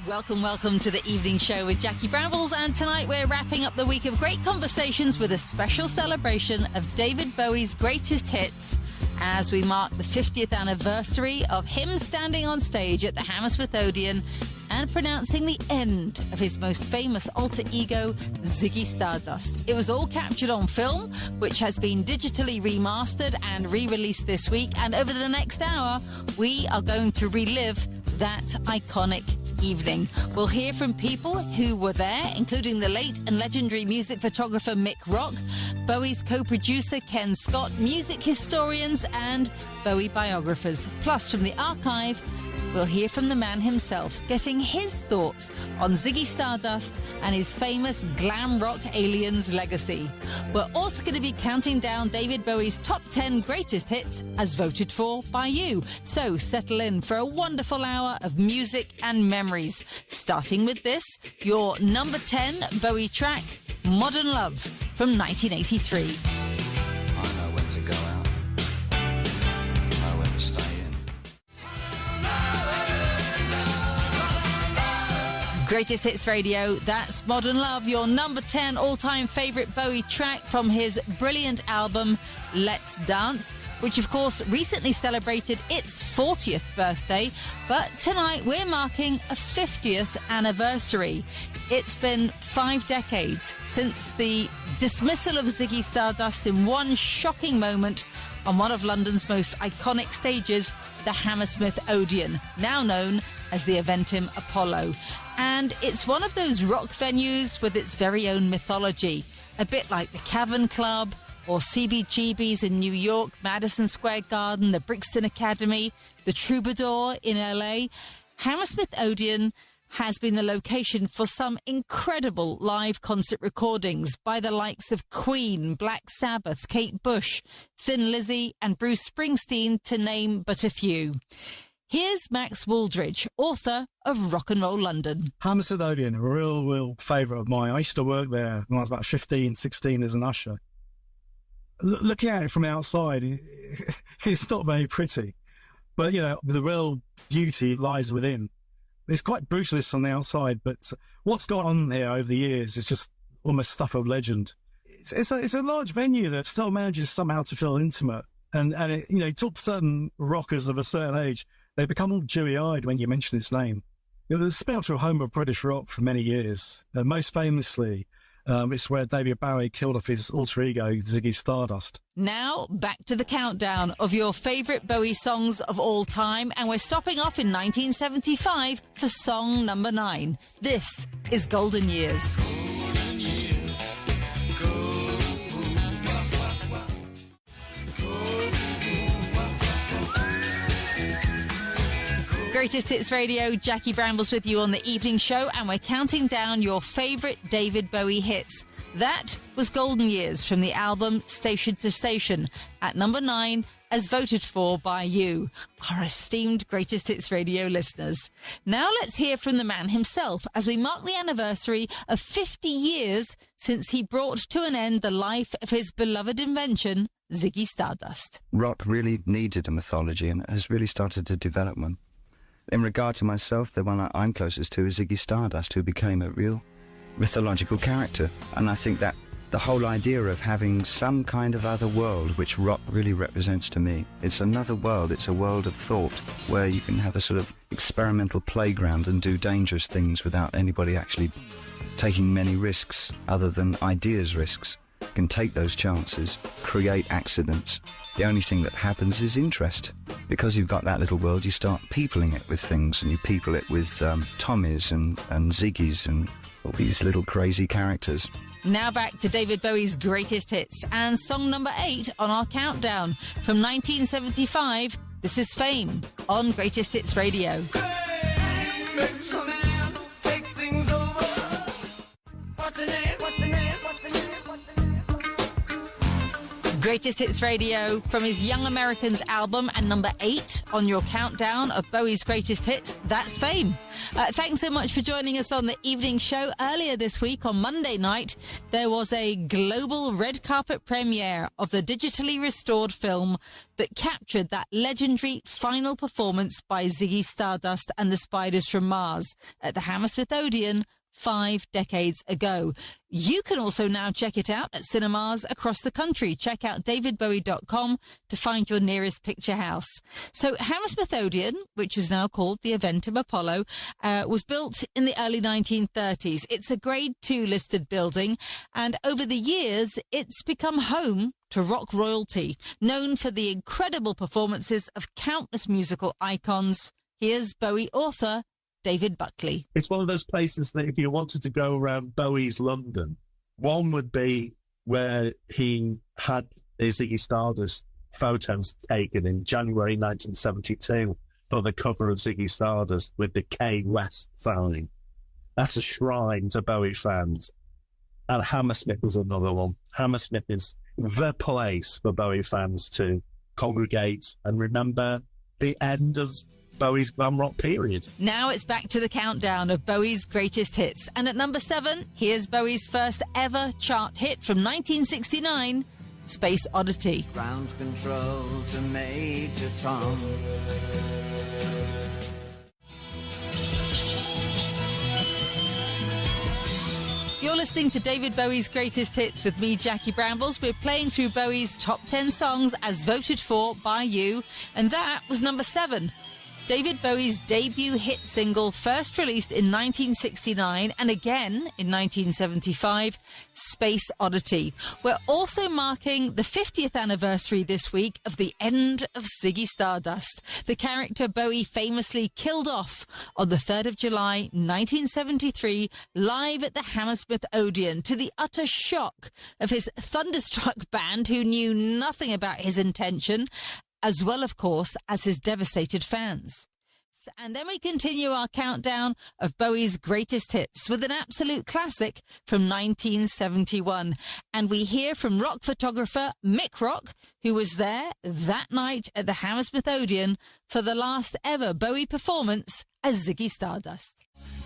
Welcome to the evening show with Jackie Brambles, and tonight we're wrapping up the week of great conversations with a special celebration of David Bowie's greatest hits as we mark the 50th anniversary of him standing on stage at the Hammersmith Odeon and pronouncing the end of his most famous alter ego, Ziggy Stardust. It was all captured on film, which has been digitally remastered and re-released this week, and over the next hour we are going to relive that iconic evening. We'll hear from people who were there, including the late and legendary music photographer Mick, Bowie's co-producer Ken Scott, music historians and Bowie biographers. Plus, from the archive, we'll hear from the man himself, getting his thoughts on Ziggy Stardust and his famous glam rock aliens legacy. We're also going to be counting down David Bowie's top 10 greatest hits as voted for by you. So settle in for a wonderful hour of music and memories. Starting with this, your number 10 Bowie track, Modern Love from 1983. I know when to go out. I know when to stay in. Greatest Hits Radio, that's Modern Love, your number 10 all-time favourite Bowie track from his brilliant album Let's Dance, which of course recently celebrated its 40th birthday, but tonight we're marking a 50th anniversary. It's been 5 decades since the dismissal of Ziggy Stardust in one shocking moment on one of London's most iconic stages, the Hammersmith Odeon, now known as the Eventim Apollo. And it's one of those rock venues with its very own mythology, a bit like the Cavern Club or CBGB's in New York, Madison Square Garden, the Brixton Academy, the Troubadour in LA. Hammersmith Odeon has been the location for some incredible live concert recordings by the likes of Queen, Black Sabbath, Kate Bush, Thin Lizzy and Bruce Springsteen, to name but a few. Here's Max Aldridge, author of Rock and Roll London. Hammersmith Odeon, a real favourite of mine. I used to work there when I was about 15, 16 as an usher. Looking at it from outside, it's not very pretty. But, you know, the real beauty lies within. It's quite brutalist on the outside, but what's gone on here over the years is just almost stuff of legend. It's a large venue that still manages somehow to feel intimate. And it, you know, you talk to certain rockers of a certain age, they become all dewy-eyed when you mention his name. You know, the spiritual home of British rock for many years. Most famously, it's where David Bowie killed off his alter ego, Ziggy Stardust. Now, back to the countdown of your favourite Bowie songs of all time, and we're stopping off in 1975 for song number 9. This is Golden Years. Greatest Hits Radio, Jackie Brambles with you on the evening show, and we're counting down your favourite David Bowie hits. That was Golden Years from the album Station to Station, at number 9, as voted for by you, our esteemed Greatest Hits Radio listeners. Now let's hear from the man himself as we mark the anniversary of 50 years since he brought to an end the life of his beloved invention, Ziggy Stardust. Rock really needed a mythology and has really started to develop one. In regard to myself, the one I'm closest to is Ziggy Stardust, who became a real mythological character. And I think that the whole idea of having some kind of other world, which rock really represents to me, it's another world, it's a world of thought, where you can have a sort of experimental playground and do dangerous things without anybody actually taking many risks, other than ideas risks. You can take those chances, create accidents. The only thing that happens is interest. Because you've got that little world, you start peopling it with things, and you people it with Tommies and Ziggies and all these little crazy characters. Now back to David Bowie's greatest hits, and song number 8 on our countdown. From 1975, this is Fame on Greatest Hits Radio. Greatest Hits Radio from his Young Americans album, and number 8 on your countdown of Bowie's greatest hits, that's Fame. Thanks so much for joining us on the evening show. Earlier this week, on Monday night, there was a global red carpet premiere of the digitally restored film that captured that legendary final performance by Ziggy Stardust and the Spiders from Mars at the Hammersmith Odeon 5 decades ago. You can also now check it out at cinemas across the country. Check out davidbowie.com to find your nearest picture house. So Hammersmith Odeon, which is now called the Eventim Apollo, was built in the early 1930s. It's a Grade 2 listed building, and over the years, it's become home to rock royalty, known for the incredible performances of countless musical icons. Here's Bowie author David Butley. It's one of those places that if you wanted to go around Bowie's London, one would be where he had his Ziggy Stardust photos taken in January 1972 for the cover of Ziggy Stardust with the K West sign. That's a shrine to Bowie fans. And Hammersmith was another one. Hammersmith is the place for Bowie fans to congregate and remember the end of Bowie's glam rock period. Now it's back to the countdown of Bowie's greatest hits. And at number 7, here's Bowie's first ever chart hit from 1969, Space Oddity. Ground control to Major Tom. You're listening to David Bowie's Greatest Hits with me, Jackie Brambles. We're playing through Bowie's top 10 songs as voted for by you, and that was number 7. David Bowie's debut hit single, first released in 1969 and again in 1975, Space Oddity. We're also marking the 50th anniversary this week of the end of Ziggy Stardust, the character Bowie famously killed off on the 3rd of July 1973, live at the Hammersmith Odeon, to the utter shock of his thunderstruck band who knew nothing about his intention, as well, of course, as his devastated fans. And then we continue our countdown of Bowie's greatest hits with an absolute classic from 1971. And we hear from rock photographer Mick, who was there that night at the Hammersmith Odeon for the last ever Bowie performance as Ziggy Stardust.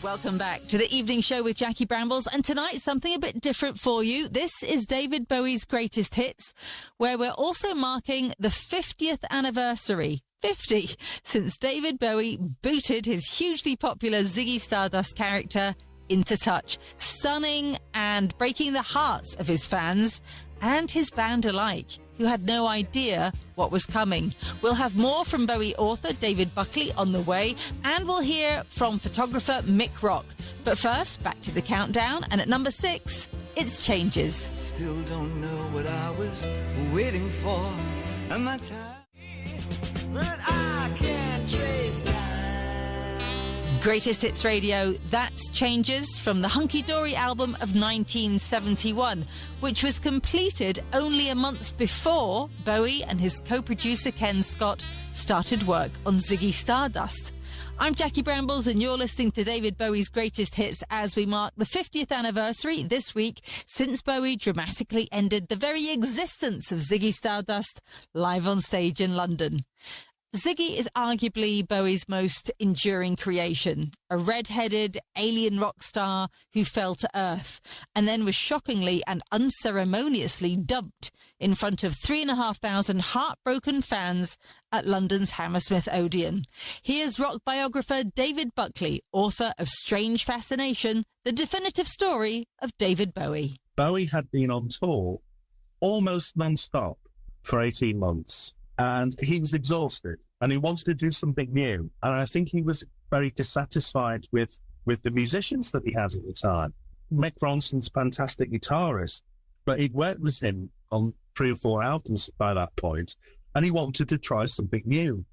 Welcome back to the evening show with Jackie Brambles, and tonight something a bit different for you. This is David Bowie's greatest hits, where we're also marking the 50th anniversary. 50 since David Bowie booted his hugely popular Ziggy Stardust character into touch, stunning and breaking the hearts of his fans and his band alike, who had no idea what was coming. We'll have more from Bowie author David Butley on the way, and we'll hear from photographer Mick. But first, back to the countdown, and at number 6, it's Changes. Still don't know what I was waiting for, and my time, but I can't trace time. Greatest Hits Radio, that's Changes from the Hunky Dory album of 1971, which was completed only a month before Bowie and his co-producer Ken Scott started work on Ziggy Stardust. I'm Jackie Brambles, and you're listening to David Bowie's Greatest Hits as we mark the 50th anniversary this week since Bowie dramatically ended the very existence of Ziggy Stardust live on stage in London. Ziggy is arguably Bowie's most enduring creation, a red-headed alien rock star who fell to earth and then was shockingly and unceremoniously dumped in front of 3,500 heartbroken fans at London's Hammersmith Odeon. Here's rock biographer David Butley, author of Strange Fascination, the definitive story of David Bowie. Bowie had been on tour almost non-stop for 18 months. And he was exhausted and he wanted to do something new. And I think he was very dissatisfied with the musicians that he had at the time. Mick Ronson's a fantastic guitarist, but he'd worked with him on 3 or 4 albums by that point, and he wanted to try something new.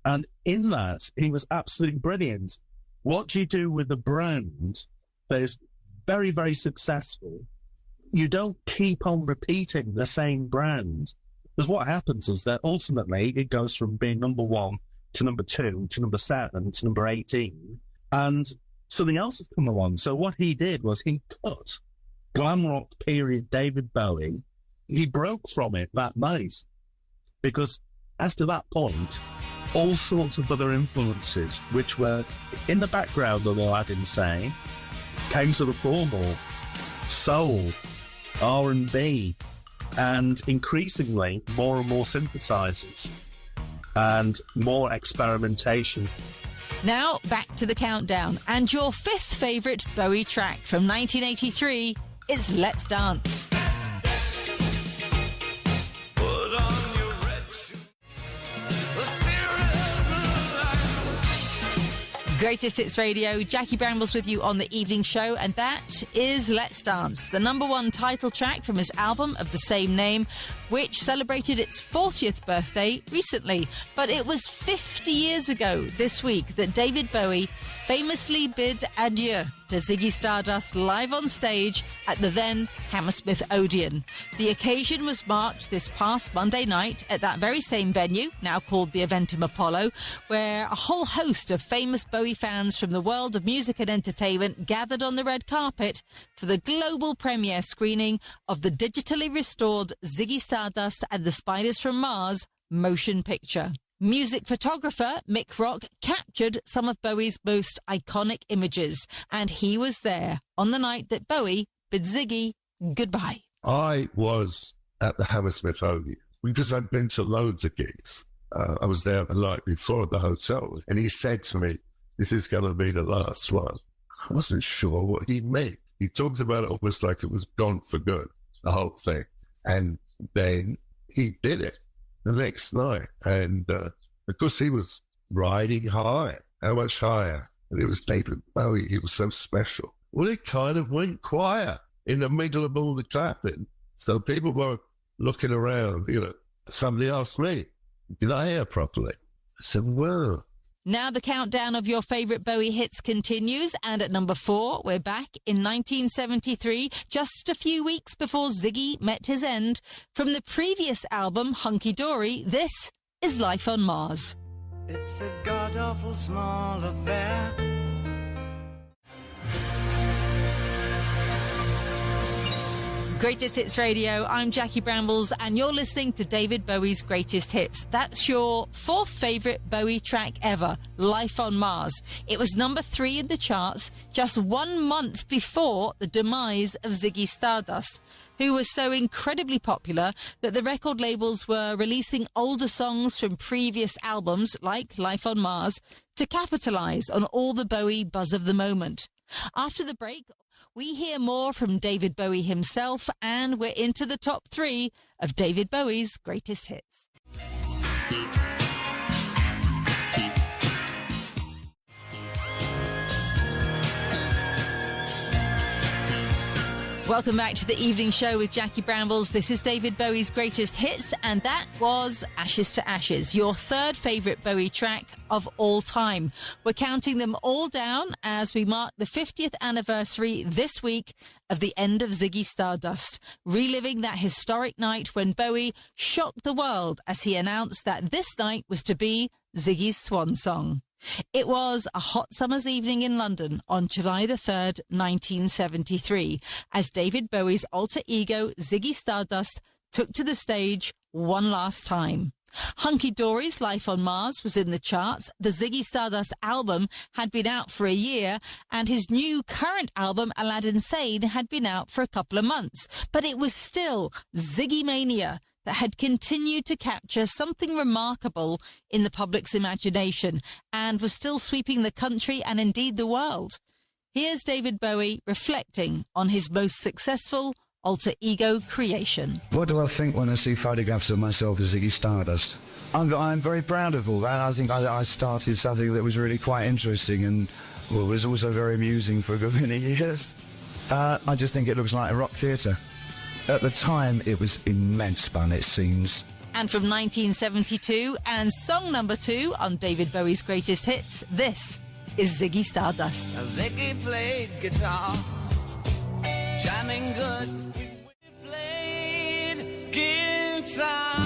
And in that, he was absolutely brilliant. What do you do with a brand that is very, very successful? You don't keep on repeating the same brand. Because what happens is that ultimately it goes from being number 1 to number 2 to number 7 to number 18, and something else has come along. So what he did was he cut glam rock period David Bowie he broke from it that night, because after that point, all sorts of other influences, which were in the background of Aladdin Sane, came to the fore more. Soul, R&B, and increasingly more and more synthesizers and more experimentation. Now, back to the countdown, and your fifth favourite Bowie track from 1983 is Let's Dance. Greatest Hits Radio, Jackie Brambles with you on the evening show, and that is Let's Dance, the number one title track from his album of the same name, which celebrated its 40th birthday recently. But it was 50 years ago this week that David Bowie famously bid adieu to Ziggy Stardust live on stage at the then Hammersmith Odeon. The occasion was marked this past Monday night at that very same venue, now called the Eventim Apollo, where a whole host of famous Bowie fans from the world of music and entertainment gathered on the red carpet for the global premiere screening of the digitally restored Ziggy Stardust and the Spiders from Mars motion picture. Music photographer Mick captured some of Bowie's most iconic images, and he was there on the night that Bowie bid Ziggy goodbye. I was at the Hammersmith Odeon because I'd been to loads of gigs. I was there the night before at the hotel, and he said to me, "This is going to be the last one." I wasn't sure what he meant. He talked about it almost like it was gone for good, the whole thing. And then he did it the next night. And because he was riding high, how much higher? And it was David Bowie. He was so special. Well, it kind of went quiet in the middle of all the clapping. So people were looking around, you know. Somebody asked me, did I hear properly? I said, well. Now the countdown of your favourite Bowie hits continues, and at number 4, we're back in 1973, just a few weeks before Ziggy met his end. From the previous album, Hunky Dory, this is Life on Mars. It's a god-awful small affair. Greatest Hits Radio, I'm Jackie Brambles, and you're listening to David Bowie's Greatest Hits. That's your fourth favourite Bowie track ever, Life on Mars. It was number 3 in the charts just 1 month before the demise of Ziggy Stardust, who was so incredibly popular that the record labels were releasing older songs from previous albums, like Life on Mars, to capitalise on all the Bowie buzz of the moment. After the break, we hear more from David Bowie himself, and we're into the top 3 of David Bowie's greatest hits. Welcome back to the evening show with Jackie Brambles. This is David Bowie's greatest hits, and that was Ashes to Ashes, your third favourite Bowie track of all time. We're counting them all down as we mark the 50th anniversary this week of the end of Ziggy Stardust, reliving that historic night when Bowie shocked the world as he announced that this night was to be Ziggy's swan song. It was a hot summer's evening in London on July the 3rd, 1973, as David Bowie's alter ego, Ziggy Stardust, took to the stage one last time. Hunky Dory's Life on Mars was in the charts. The Ziggy Stardust album had been out for a year, and his new current album, Aladdin Sane, had been out for a couple of months. But it was still Ziggy Mania that had continued to capture something remarkable in the public's imagination and was still sweeping the country and indeed the world. Here's David Bowie reflecting on his most successful alter ego creation. What do I think when I see photographs of myself as Ziggy Stardust? I'm very proud of all that. I think I started something that was really quite interesting and was also very amusing for a good many years. I just think it looks like a rock theatre. At the time, it was immense fun, it seems. And from 1972, and song number 2 on David Bowie's greatest hits, this is Ziggy Stardust. Ziggy played guitar, jamming good. We played guitar.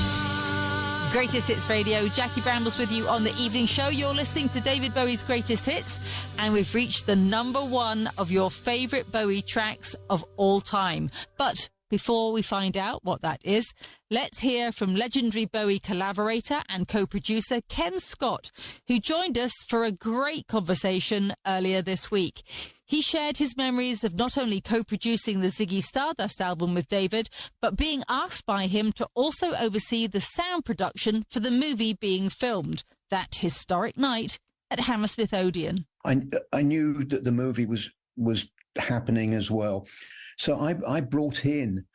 Greatest Hits Radio, Jackie Brambles with you on the evening show. You're listening to David Bowie's greatest hits, and we've reached the number 1 of your favourite Bowie tracks of all time. But Before we find out what that is, let's hear from legendary Bowie collaborator and co-producer Ken Scott, who joined us for a great conversation earlier this week. He shared his memories of not only co-producing the Ziggy Stardust album with David, but being asked by him to also oversee the sound production for the movie being filmed that historic night at Hammersmith Odeon. I knew that the movie was happening as well. So I brought in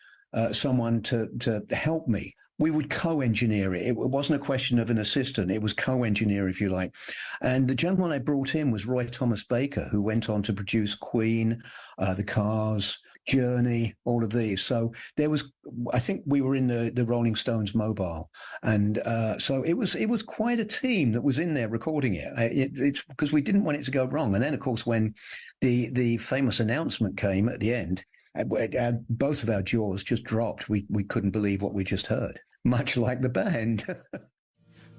someone to help me. We would co-engineer it. It wasn't a question of an assistant. It was co-engineer, if you like. And the gentleman I brought in was Roy Thomas Baker, who went on to produce Queen, The Cars, Journey, all of these. So there was, I think we were in the Rolling Stones mobile. And so it was quite a team that was in there recording it. It's because we didn't want it to go wrong. And then, of course, when the famous announcement came at the end, both of our jaws just dropped. We couldn't believe what we just heard, much like the band.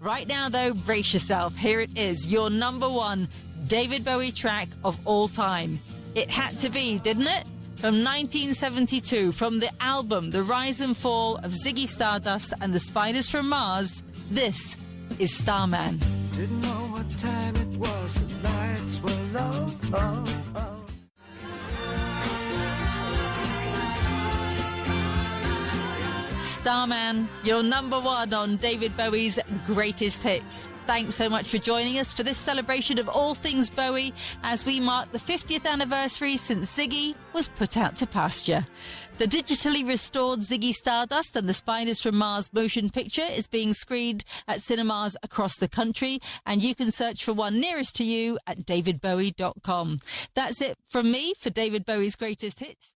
Right now, though, brace yourself. Here it is, your number one David Bowie track of all time. It had to be, didn't it? From 1972, from the album The Rise and Fall of Ziggy Stardust and the Spiders from Mars, this is Starman. Didn't know what time it was, the lights were low. Starman, your number one on David Bowie's greatest hits. Thanks so much for joining us for this celebration of all things Bowie as we mark the 50th anniversary since Ziggy was put out to pasture. The digitally restored Ziggy Stardust and the Spiders from Mars motion picture is being screened at cinemas across the country, and you can search for one nearest to you at davidbowie.com. That's it from me for David Bowie's greatest hits.